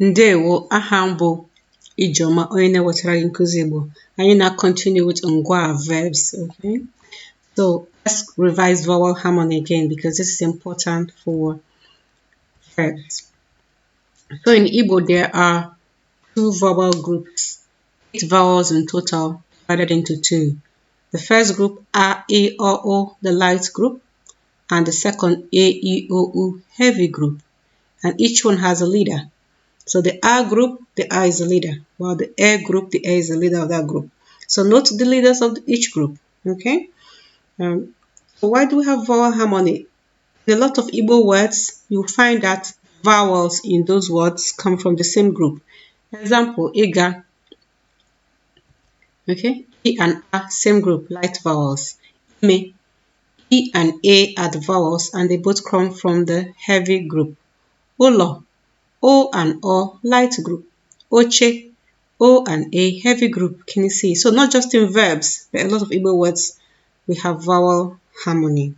Ndewo, aha m bụ Ijeoma, onye na-ewetara gị nkụzi Igbo. Anyị na-continue with ngwa verbs, okay? So let's revise vowel harmony again because this is important for verbs. So in Igbo there are 2 vowel groups, 8 vowels in total, divided into 2. The first group A, E, O, the light group, and the second A, E, O, heavy group. And each one has a leader. So the A group, the A is the leader, while the A group, the A is the leader of that group. So note the leaders of each group, okay? So why do we have vowel harmony? In a lot of Igbo words, you'll find that vowels in those words come from the same group. Example, Iga, okay? E and A, same group, light vowels. Ime, E and A are the vowels, and they both come from the heavy group. Olo, O and O, light group. Oche, O and A, heavy group. Can you see? So not just in verbs, but a lot of Igbo words, we have vowel harmony.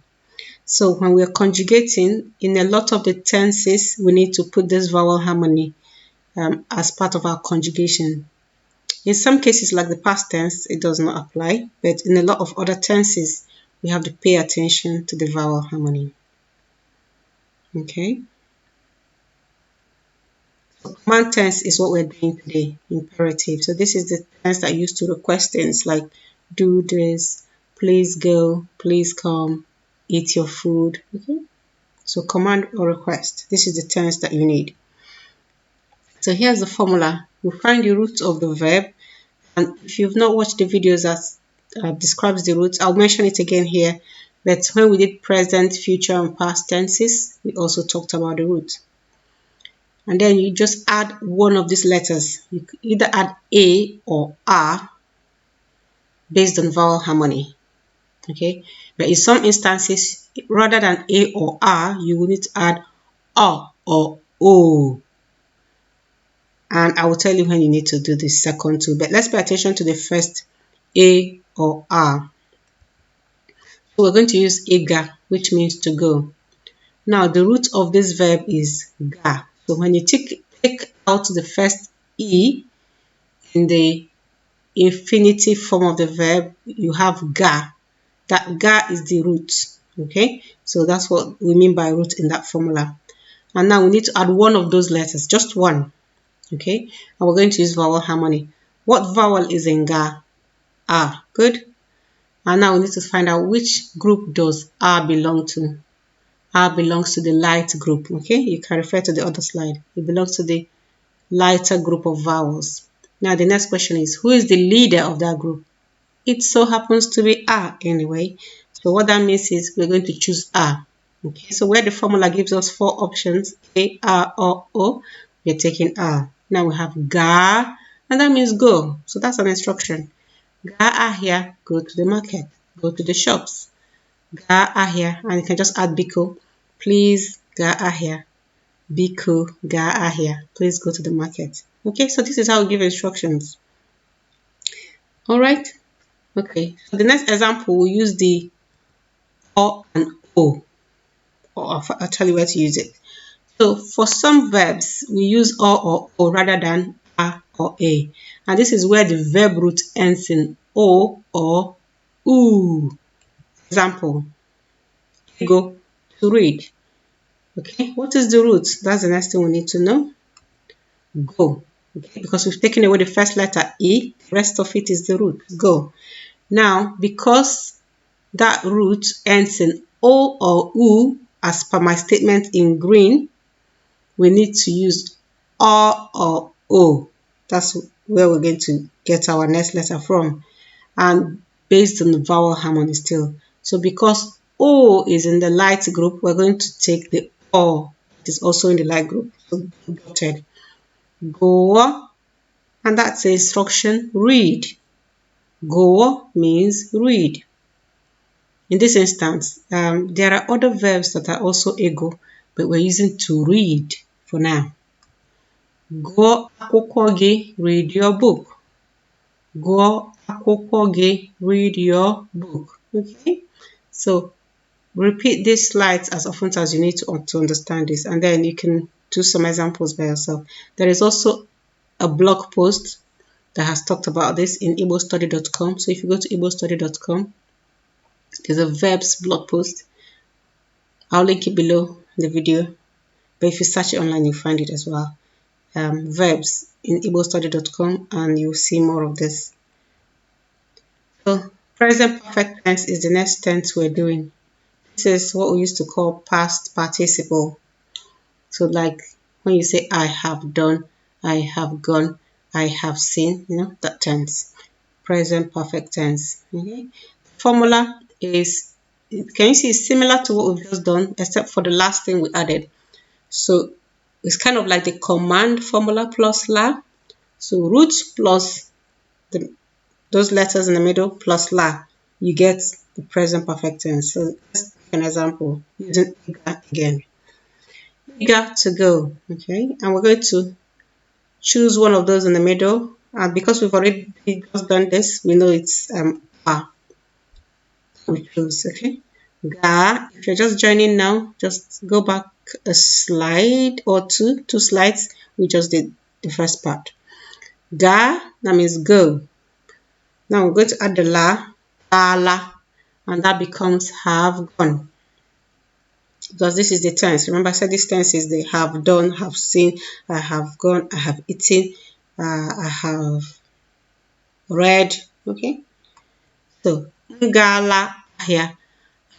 So when we are conjugating, in a lot of the tenses, we need to put this vowel harmony as part of our conjugation. In some cases, like the past tense, it does not apply, but in a lot of other tenses, we have to pay attention to the vowel harmony. Okay? So command tense is what we're doing today, imperative. So this is the tense that used to request things like do this, please go, please come, eat your food. Okay? So command or request. This is the tense that you need. So here's the formula. You find the root of the verb. And if you've not watched the videos that describes the roots, I'll mention it again here. But when we did present, future, and past tenses, we also talked about the root. And then you just add one of these letters. You could either add A or R based on vowel harmony. Okay, but in some instances, rather than A or R, you will need to add O or O. And I will tell you when you need to do the second two. But let's pay attention to the first A or R. So we're going to use Iga, which means to go. Now the root of this verb is ga. So when you take out the first E in the infinitive form of the verb, you have ga. That ga is the root. Okay, so that's what we mean by root in that formula. And now we need to add one of those letters, just one. Okay, and we're going to use vowel harmony. What vowel is in ga? A. Good. And now we need to find out which group does A belong to. A belongs to the light group. Okay, you can refer to the other slide. It belongs to the lighter group of vowels. Now the next question is, who is the leader of that group? It so happens to be A anyway. So what that means is we're going to choose A. Okay, so where the formula gives us 4 options, A, R, or O, we're taking A. Now we have ga, and that means go. So that's an instruction. Ga ahia, go to the market, go to the shops. Ga ahia, and you can just add biko. Please ga ahia. Biko ga ahia. Please go to the market. Okay, so this is how we give instructions. All right. Okay, so the next example, we'll use the O and O. Or I'll tell you where to use it. So for some verbs, we use O or O rather than A or A. And this is where the verb root ends in O or U. Example, go, to read. Okay, what is the root? That's the next thing we need to know. Go. Okay, because we've taken away the first letter E, the rest of it is the root. Go. Now, because that root ends in O or U, as per my statement in green, we need to use O or O. That's where we're going to get our next letter from. And based on the vowel harmony still. So because O is in the light group, we're going to take the O. It is also in the light group. So dotted. Go. And that's the instruction, read. Go means read. In this instance, there are other verbs that are also ego, but we're using to read for now. Go akwụkwọ gị, read your book. Go akwụkwọ gị, read your book. Okay, so repeat these slides as often as you need to understand this, and then you can do some examples by yourself. There is also a blog post that has talked about this in Igbostudy.com. So if you go to Igbostudy.com, there's a verbs blog post. I'll link it below the video, but if you search it online, you'll find it as well. Verbs in Igbostudy.com, and you'll see more of this. So present perfect tense is the next tense we're doing. This is what we used to call past participle. So like when you say I have done, I have gone, I have seen, that tense. Present perfect tense. Okay. The formula is, can you see, it's similar to what we've just done, except for the last thing we added. So it's kind of like the command formula plus la. So root plus those letters in the middle plus la, you get the present perfect tense. So let's take an example using eager again. Eager to go. Okay, and we're going to choose one of those in the middle. And because we've already just done this, we know it's a. We choose. Okay. Ga. If you're just joining now, just go back a slide or two slides. We just did the first part. Ga, that means go. Now we're going to add the la, and that becomes have gone. Because this is the tense. Remember, I said this tense is the have done, have seen, I have gone, I have eaten, I have read. Okay. So, ngala ahia,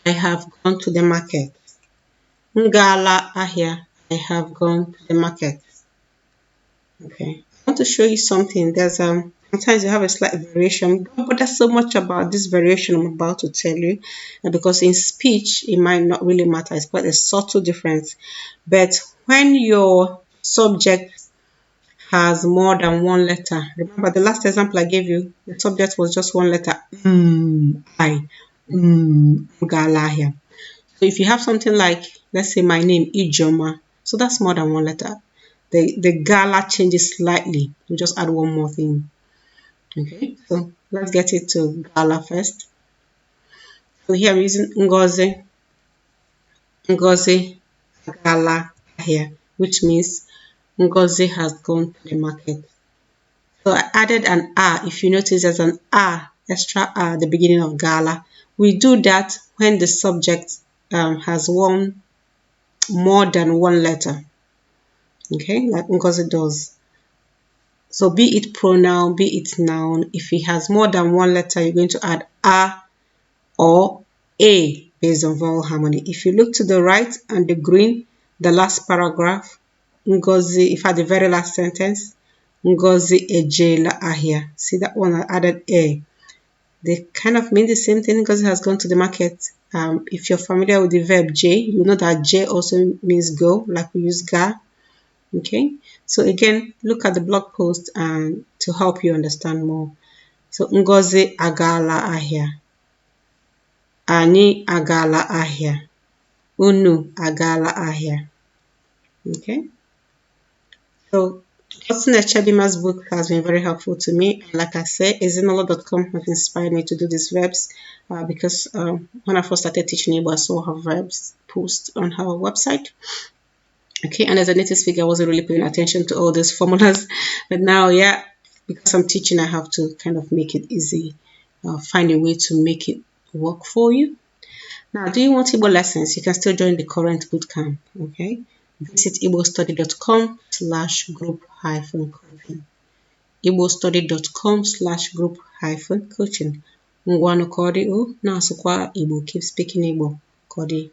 I have gone to the market. Ngala ahia, I have gone to the market. Okay. I want to show you something. There's sometimes you have a slight variation. Don't bother so much about this variation I'm about to tell you, because in speech it might not really matter. It's quite a subtle difference. But when your subject has more than one letter, remember the last example I gave you, the subject was just one letter. Galahia. So if you have something like, let's say my name Ijoma, so that's more than one letter. The gala changes slightly. We just add one more thing. Okay, so let's get it to gala first. So here we're using Ngozi gala here, which means Ngozi has gone to the market. So I added an A. If you notice, there's an A, extra A at the beginning of gala. We do that when the subject has more than one letter. Okay, like Ngozi does. So be it pronoun, be it noun, if it has more than one letter, you're going to add a or a based on vowel harmony. If you look to the right and the green, the last paragraph, Ngozi, if at the very last sentence, Ngozi ejela ahia. See that one, I added a. They kind of mean the same thing. Ngozi has gone to the market. If you're familiar with the verb J, you know that J also means go, like we use ga. Okay, so again, look at the blog post and to help you understand more. So Ngozi agala ahia, Ani agala ahia, Unu agala ahia. Okay, so Justin Echedima's book has been very helpful to me. Like I said, Ezinolo.com has inspired me to do these verbs because when I first started teaching Igbo, I saw her verbs post on her website. Okay, and as a native speaker, I wasn't really paying attention to all these formulas. But now, yeah, because I'm teaching, I have to kind of make it easy, find a way to make it work for you. Now, do you want Igbo lessons? You can still join the current bootcamp, okay? Visit igbostudy.com/group-coaching. igbostudy.com/group-coaching. Ngwanu kodi o, na asukwa Igbo, keep speaking Igbo. Kodi.